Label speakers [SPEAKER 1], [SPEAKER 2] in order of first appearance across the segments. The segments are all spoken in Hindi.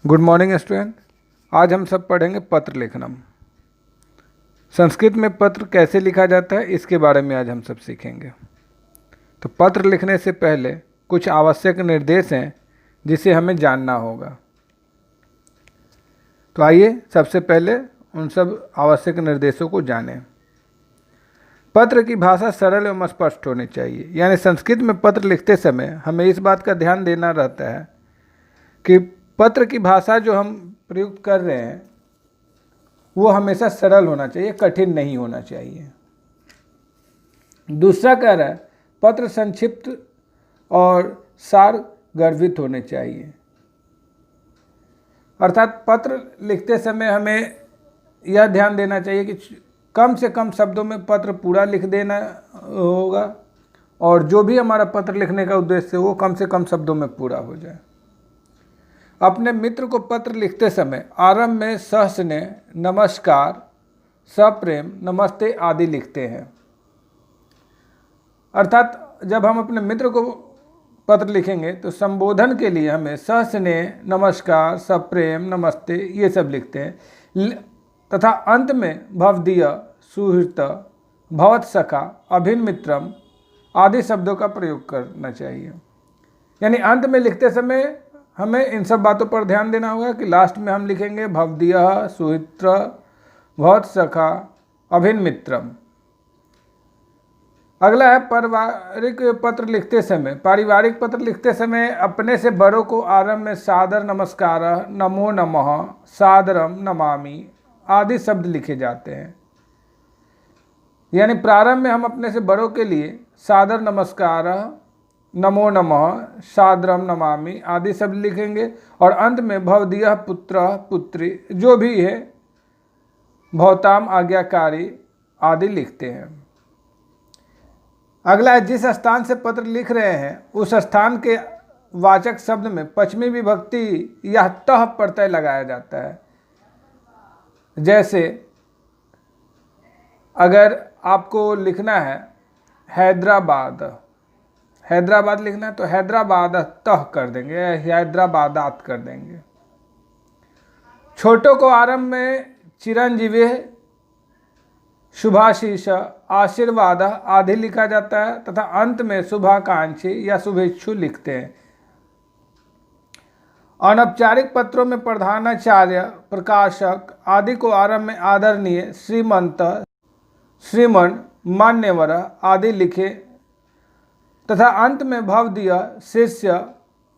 [SPEAKER 1] Good morning student. आज हम सब पढ़ेंगे पत्र लेखनम। संस्कृत में पत्र कैसे लिखा जाता है इसके बारे में आज हम सब सीखेंगे। तो पत्र लिखने से पहले कुछ आवश्यक निर्देश हैं जिसे हमें जानना होगा। तो आइए सबसे पहले उन सब आवश्यक निर्देशों को जानें। पत्र की भाषा सरल एवं स्पष्ट होनी चाहिए, यानी संस्कृत में पत्र लिखते समय हमें इस बात का ध्यान देना रहता है कि पत्र की भाषा जो हम प्रयुक्त कर रहे हैं वो हमेशा सरल होना चाहिए, कठिन नहीं होना चाहिए। दूसरा कह रहा है पत्र संक्षिप्त और सार गर्भित होने चाहिए, अर्थात पत्र लिखते समय हमें यह ध्यान देना चाहिए कि कम से कम शब्दों में पत्र पूरा लिख देना होगा और जो भी हमारा पत्र लिखने का उद्देश्य है वो कम से कम शब्दों में पूरा हो जाए। अपने मित्र को पत्र लिखते समय आरंभ में सहस्नेह, नमस्कार, सप्रेम, नमस्ते आदि लिखते हैं। अर्थात जब हम अपने मित्र को पत्र लिखेंगे तो संबोधन के लिए हमें सहस्नेह, नमस्कार, सप्रेम, नमस्ते ये सब लिखते हैं तथा अंत में भवदीय, सुहृत, भवत्सखा, अभिन्मित्रम आदि शब्दों का प्रयोग करना चाहिए। यानी अंत में लिखते समय हमें इन सब बातों पर ध्यान देना होगा कि लास्ट में हम लिखेंगे भवदीय, सुहित्र, भवत्सखा, अभिन्मित्रम। अगला है पारिवारिक पत्र लिखते समय। पारिवारिक पत्र लिखते समय अपने से बड़ों को आरंभ में सादर नमस्कार, नमो नमः, सादरम नमामि आदि शब्द लिखे जाते हैं। यानी प्रारंभ में हम अपने से बड़ों के लिए सादर नमस्कार, नमो नमः, सादरम नमामि आदि शब्द लिखेंगे और अंत में भवदीय, पुत्र, पुत्री जो भी है, भवताम आज्ञाकारी आदि लिखते हैं। अगला है जिस स्थान से पत्र लिख रहे हैं उस स्थान के वाचक शब्द में पश्चिमी विभक्ति या तह प्रत्यय लगाया जाता है। जैसे अगर आपको लिखना है हैदराबाद, हैदराबाद लिखना है तो हैदराबाद तह कर देंगे, हैदराबादात कर देंगे। छोटों को आरंभ में चिरंजीवी, शुभाशीष, आशीर्वाद आदि लिखा जाता है तथा अंत में शुभाकांक्षी या शुभेच्छु लिखते हैं। अनौपचारिक पत्रों में प्रधानाचार्य, प्रकाशक आदि को आरंभ में आदरणीय, श्रीमंत, श्रीमन, मान्यवर आदि लिखे तथा अंत में भवदीय, शिष्य,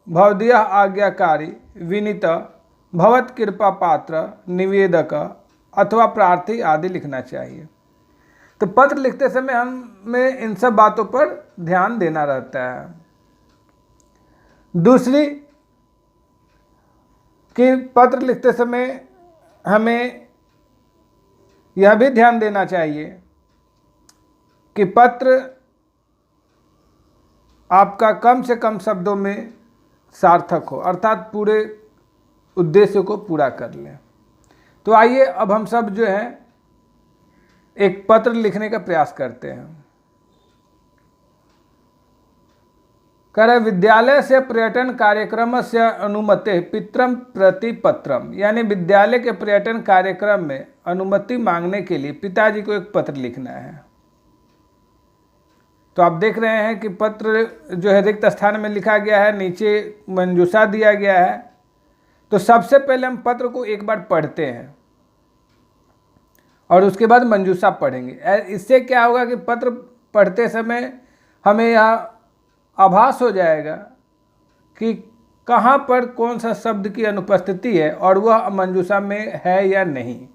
[SPEAKER 1] भवदीय आज्ञाकारी, विनीत, भवत कृपा पात्र, निवेदक अथवा प्रार्थी आदि लिखना चाहिए। तो पत्र लिखते समय हमें इन सब बातों पर ध्यान देना रहता है। दूसरी कि पत्र लिखते समय हमें यह भी ध्यान देना चाहिए कि पत्र आपका कम से कम शब्दों में सार्थक हो, अर्थात पूरे उद्देश्य को पूरा कर लें। तो आइए अब हम सब जो है एक पत्र लिखने का प्रयास करते हैं। कह रहे विद्यालय से पर्यटन कार्यक्रम से अनुमति पित्रम प्रति पत्रम, यानी विद्यालय के पर्यटन कार्यक्रम में अनुमति मांगने के लिए पिताजी को एक पत्र लिखना है। तो आप देख रहे हैं कि पत्र जो है रिक्त स्थान में लिखा गया है, नीचे मंजूषा दिया गया है। तो सबसे पहले हम पत्र को एक बार पढ़ते हैं और उसके बाद मंजूषा पढ़ेंगे। इससे क्या होगा कि पत्र पढ़ते समय हमें यह आभास हो जाएगा कि कहाँ पर कौन सा शब्द की अनुपस्थिति है और वह मंजूषा में है या नहीं।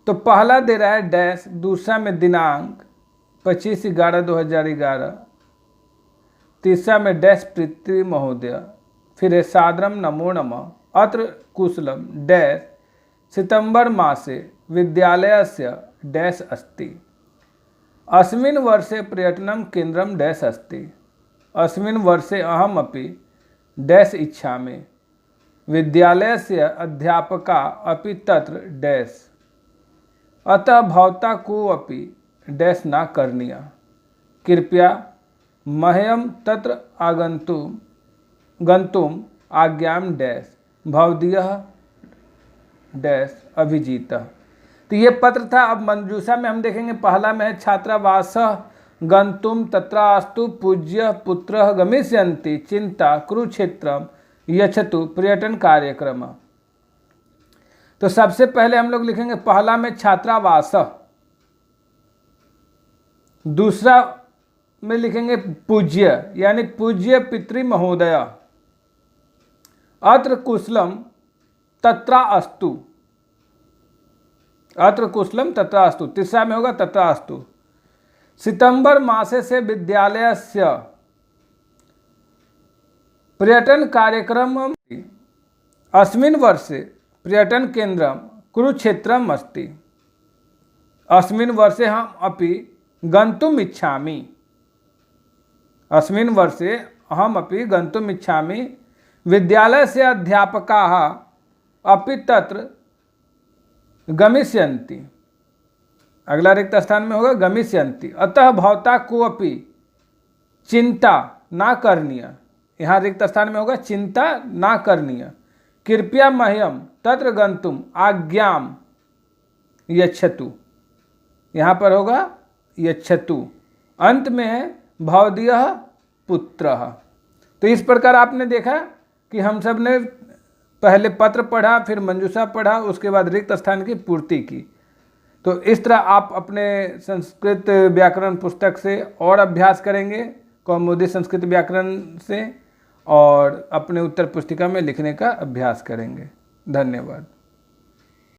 [SPEAKER 1] तो पहला दे रहा है डैश, दूसरा में दिनांक 25/11/2011, तीसरा में डैश प्रीति महोदय, फिर है सादरम नमो नमः, अत्र कुशलम डैश सितंबर मासे विद्यालयस्य डैश अस्ति, अस्मिन् वर्षे पर्यटनं केन्द्रं डैश अस्ति, अस्मिन् वर्षे अहमपि डैश इच्छामि, विद्यालयस्य अध्यापका अपि तत्र डैश, अतः भवता कोऽपि डैश न करणीय, कृपया मह्यं तत्र गंतुम आज्ञां डैश भवदीयः डैश अभिजीतः। तो ये पत्र था। अब मंजूषा में हम देखेंगे, पहला में है छात्रावासः गंतुम तत्रास्तु पूज्य पुत्रः गमिष्यन्ति चिंता कुरुक्षेत्रम यच्छतु पर्यटन कार्यक्रम। तो सबसे पहले हम लोग लिखेंगे पहला में छात्रावासः, दूसरा में लिखेंगे पूज्य यानी पूज्य पितृ महोदय, अत्र कुशलम तत्रा अस्तु, अत्र कुशलम तत्रा अस्तु। तीसरा में होगा तत्रा अस्तु। सितंबर मासे से विद्यालयस्य पर्यटन कार्यक्रम अस्मिन् वर्षे पर्यटन केंद्रम कुरुक्षेत्रम अस्ति। अस्मिन् वर्षे हम अपि गन्तुम् इच्छामि, अस्मिन् वर्षे अहम अपि गन्तुम् इच्छामि। विद्यालयस्य अध्यापकाः अपि तत्र गमिष्यन्ति। अगला रिक्त स्थान में होगा गमिष्यन्ति। अतः भवता कोऽपि चिंता ना करणीय, यहाँ रिक्त स्थान में होगा चिंता ना करणीय। कृपया मह्यम तत्र गन्तुम् आज्ञाम यच्छतु, यहाँ पर होगा यच्छतु। अंत में है भवदीयः पुत्रः। तो इस प्रकार आपने देखा कि हम सब ने पहले पत्र पढ़ा, फिर मंजूषा पढ़ा, उसके बाद रिक्त स्थान की पूर्ति की। तो इस तरह आप अपने संस्कृत व्याकरण पुस्तक से और अभ्यास करेंगे, कौमुदी संस्कृत व्याकरण से, और अपने उत्तर पुस्तिका में लिखने का अभ्यास करेंगे। धन्यवाद।